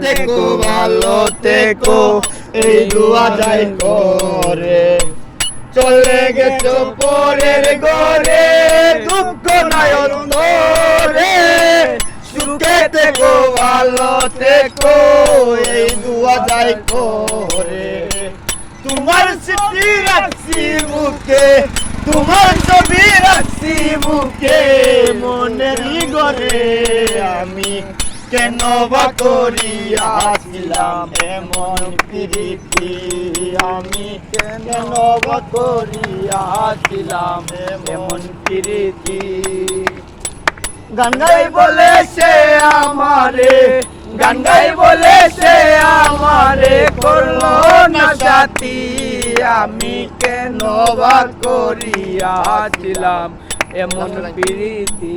থেকো ভালো থেকো এই দোয়া যাই করে চলে গেছো পরের ঘরে দুঃখ নাই অন্তরে সুখে থেকো ভালো থেকো এই দোয়া যাই করে তোমার স্মৃতি রাখছি বুকে তোমার ছবি রাখছি বুকে মনেরই ঘরে আমি কেন বা করিয়াছিলাম এমন প্রীতি আমি কেন বা করিয়াছিলাম এমন প্রীতি গান গাই বলেছে আমারে গান গাই বলেছে আমারে করলো না সাথী আমি কেন বা করিয়াছিলাম এমন প্রীতি।